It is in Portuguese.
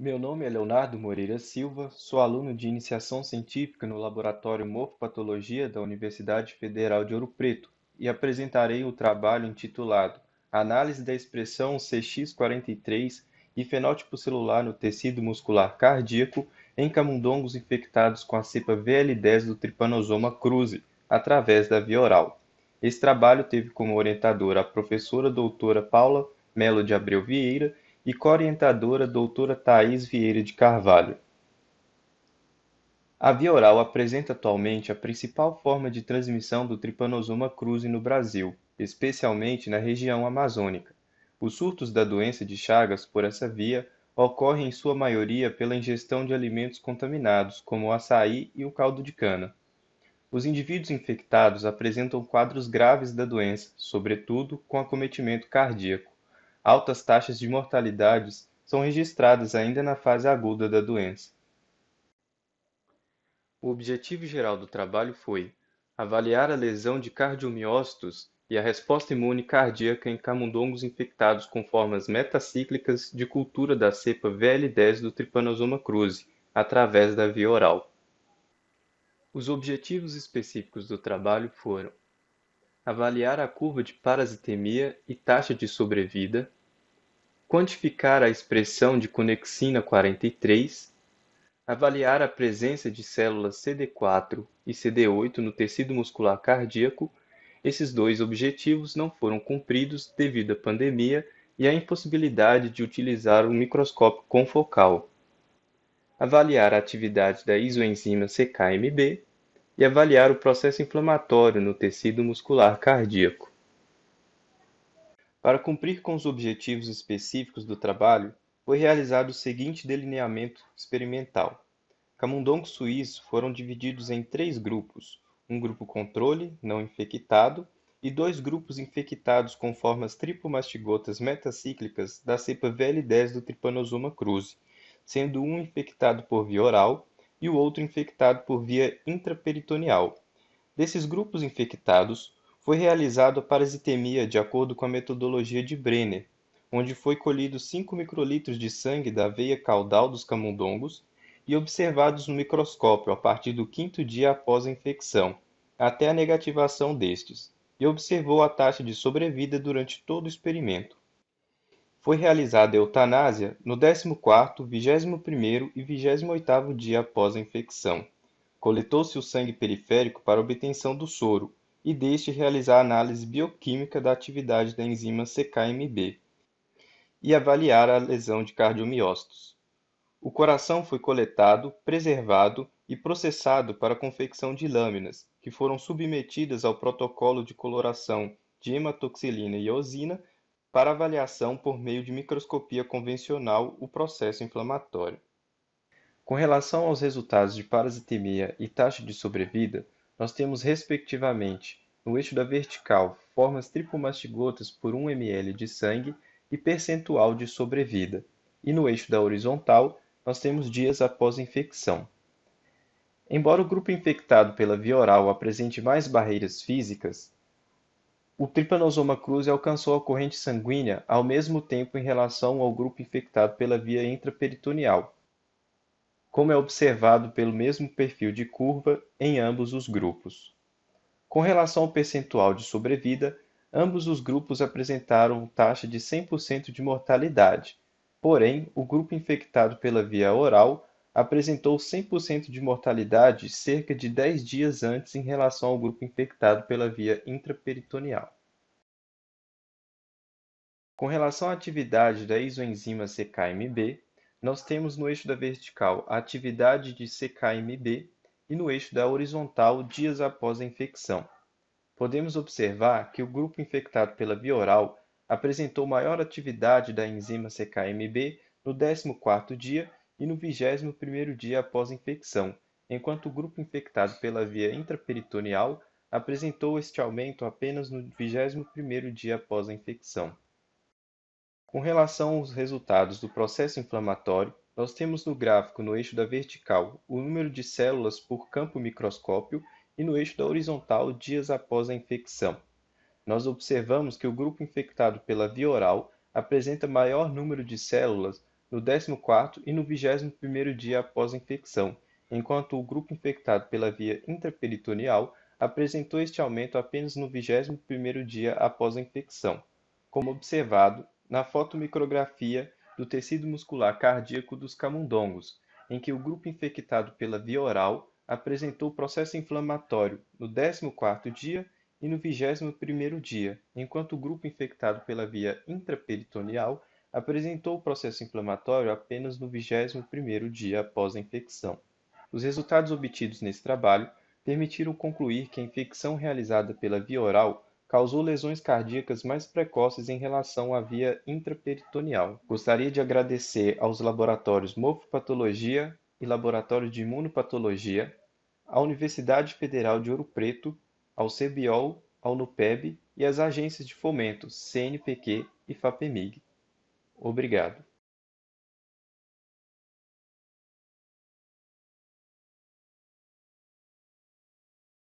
Meu nome é Leonardo Moreira Silva, sou aluno de iniciação científica no Laboratório Morfopatologia da Universidade Federal de Ouro Preto e apresentarei o trabalho intitulado Análise da expressão CX43 e fenótipo celular no tecido muscular cardíaco em camundongos infectados com a cepa VL10 do Trypanosoma cruzi, através da via oral. Esse trabalho teve como orientadora a professora doutora Paula Melo de Abreu Vieira e co-orientadora doutora Thais Vieira de Carvalho. A via oral apresenta atualmente a principal forma de transmissão do Trypanosoma cruzi no Brasil, especialmente na região amazônica. Os surtos da doença de Chagas por essa via ocorrem em sua maioria pela ingestão de alimentos contaminados, como o açaí e o caldo de cana. Os indivíduos infectados apresentam quadros graves da doença, sobretudo com acometimento cardíaco. Altas taxas de mortalidade são registradas ainda na fase aguda da doença. O objetivo geral do trabalho foi avaliar a lesão de cardiomiócitos e a resposta imune cardíaca em camundongos infectados com formas metacíclicas de cultura da cepa VL10 do Trypanosoma cruzi, através da via oral. Os objetivos específicos do trabalho foram avaliar a curva de parasitemia e taxa de sobrevida, quantificar a expressão de conexina 43, avaliar a presença de células CD4 e CD8 no tecido muscular cardíaco. Esses dois objetivos não foram cumpridos devido à pandemia e à impossibilidade de utilizar o microscópio confocal. Avaliar a atividade da isoenzima CKMB e avaliar o processo inflamatório no tecido muscular cardíaco. Para cumprir com os objetivos específicos do trabalho, foi realizado o seguinte delineamento experimental. Camundongos suíços foram divididos em 3 grupos, um grupo controle, não infectado, e 2 grupos infectados com formas tripomastigotas metacíclicas da cepa VL10 do Trypanosoma cruzi, sendo um infectado por via oral e o outro infectado por via intraperitoneal. Desses grupos infectados, foi realizada a parasitemia de acordo com a metodologia de Brenner, onde foi colhido 5 microlitros de sangue da veia caudal dos camundongos e observados no microscópio a partir do quinto dia após a infecção, até a negativação destes, e observou a taxa de sobrevida durante todo o experimento. Foi realizada a eutanásia no 14º, 21º e 28º dia após a infecção. Coletou-se o sangue periférico para obtenção do soro e deste realizar a análise bioquímica da atividade da enzima CKMB e avaliar a lesão de cardiomiócitos. O coração foi coletado, preservado e processado para a confecção de lâminas, que foram submetidas ao protocolo de coloração de hematoxilina e eosina para avaliação por meio de microscopia convencional o processo inflamatório. Com relação aos resultados de parasitemia e taxa de sobrevida, nós temos respectivamente, no eixo da vertical, formas tripomastigotas por 1 ml de sangue e percentual de sobrevida, e no eixo da horizontal, nós temos dias após a infecção. Embora o grupo infectado pela via oral apresente mais barreiras físicas, o Trypanosoma cruzi alcançou a corrente sanguínea ao mesmo tempo em relação ao grupo infectado pela via intraperitoneal, como é observado pelo mesmo perfil de curva em ambos os grupos. Com relação ao percentual de sobrevida, ambos os grupos apresentaram taxa de 100% de mortalidade, porém, o grupo infectado pela via oral apresentou 100% de mortalidade cerca de 10 dias antes em relação ao grupo infectado pela via intraperitoneal. Com relação à atividade da isoenzima CKMB, nós temos no eixo da vertical a atividade de CKMB e no eixo da horizontal dias após a infecção. Podemos observar que o grupo infectado pela via oral apresentou maior atividade da enzima CKMB no 14º dia e no 21º dia após a infecção, enquanto o grupo infectado pela via intraperitoneal apresentou este aumento apenas no 21º dia após a infecção. Com relação aos resultados do processo inflamatório, nós temos no gráfico no eixo da vertical o número de células por campo microscópio e no eixo da horizontal dias após a infecção. Nós observamos que o grupo infectado pela via oral apresenta maior número de células no 14º e no 21º dia após a infecção, enquanto o grupo infectado pela via intraperitoneal apresentou este aumento apenas no 21º dia após a infecção, como observado na fotomicrografia do tecido muscular cardíaco dos camundongos, em que o grupo infectado pela via oral apresentou processo inflamatório no 14º dia e no 21º dia, enquanto o grupo infectado pela via intraperitoneal apresentou o processo inflamatório apenas no 21º dia após a infecção. Os resultados obtidos nesse trabalho permitiram concluir que a infecção realizada pela via oral causou lesões cardíacas mais precoces em relação à via intraperitoneal. Gostaria de agradecer aos laboratórios Morfopatologia e Laboratório de Imunopatologia, à Universidade Federal de Ouro Preto, ao CBIOL, ao NUPEB e às agências de fomento CNPq e FAPEMIG. Obrigado.